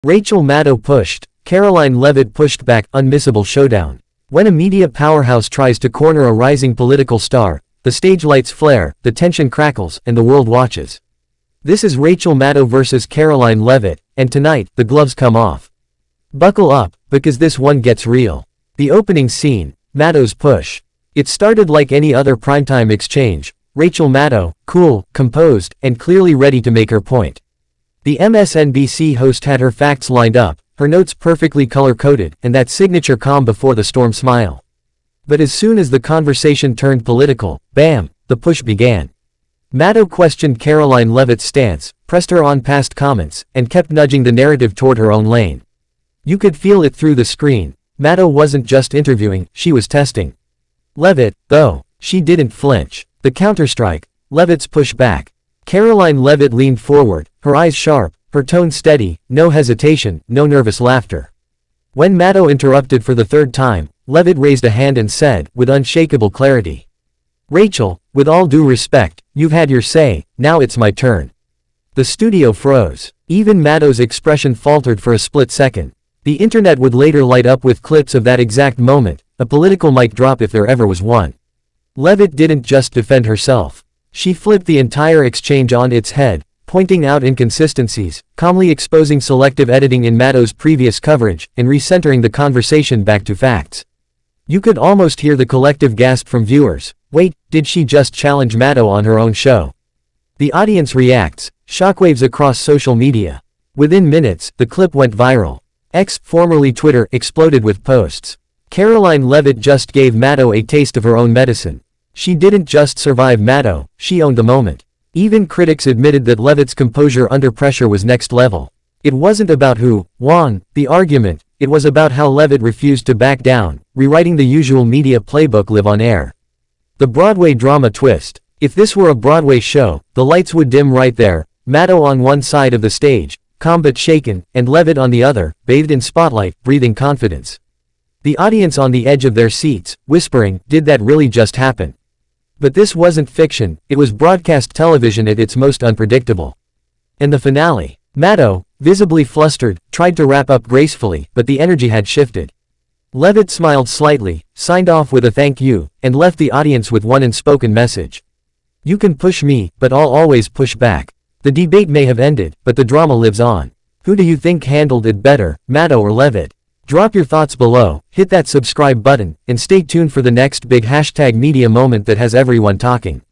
Rachel Maddow pushed, Karoline Leavitt pushed back. Unmissable showdown. When a media powerhouse tries to corner a rising political star, the stage lights flare, the tension crackles, and the world watches. This is Rachel Maddow versus Karoline Leavitt, and tonight, the gloves come off. Buckle up, because this one gets real. The opening scene, Maddow's push. It started like any other primetime exchange. Rachel Maddow, cool, composed, and clearly ready to make her point. The MSNBC host had her facts lined up, her notes perfectly color-coded, and that signature calm before the storm smile. But as soon as the conversation turned political, bam, the push began. Maddow questioned Karoline Leavitt's stance, pressed her on past comments, and kept nudging the narrative toward her own lane. You could feel it through the screen. Maddow wasn't just interviewing, she was testing. Leavitt, though, she didn't flinch. The counterstrike, Leavitt's push back. Karoline Leavitt leaned forward, her eyes sharp, her tone steady, no hesitation, no nervous laughter. When Maddow interrupted for the third time, Leavitt raised a hand and said, with unshakable clarity, "Rachel, with all due respect, you've had your say, now it's my turn." The studio froze. Even Maddow's expression faltered for a split second. The internet would later light up with clips of that exact moment, a political mic drop if there ever was one. Leavitt didn't just defend herself. She flipped the entire exchange on its head, pointing out inconsistencies, calmly exposing selective editing in Maddow's previous coverage, and recentering the conversation back to facts. You could almost hear the collective gasp from viewers. Wait, did she just challenge Maddow on her own show? The audience reacts, shockwaves across social media. Within minutes, the clip went viral. X, formerly Twitter, exploded with posts. Karoline Leavitt just gave Maddow a taste of her own medicine. She didn't just survive Maddow, she owned the moment. Even critics admitted that Leavitt's composure under pressure was next level. It wasn't about who won the argument, it was about how Leavitt refused to back down, rewriting the usual media playbook live on air. The Broadway drama twist. If this were a Broadway show, the lights would dim right there, Maddow on one side of the stage, calm but shaken, and Leavitt on the other, bathed in spotlight, breathing confidence. The audience on the edge of their seats, whispering, did that really just happen? But this wasn't fiction, it was broadcast television at its most unpredictable. And the finale. Maddow, visibly flustered, tried to wrap up gracefully, but the energy had shifted. Leavitt smiled slightly, signed off with a thank you, and left the audience with one unspoken message. You can push me, but I'll always push back. The debate may have ended, but the drama lives on. Who do you think handled it better, Maddow or Leavitt? Drop your thoughts below, hit that subscribe button, and stay tuned for the next big #media moment that has everyone talking.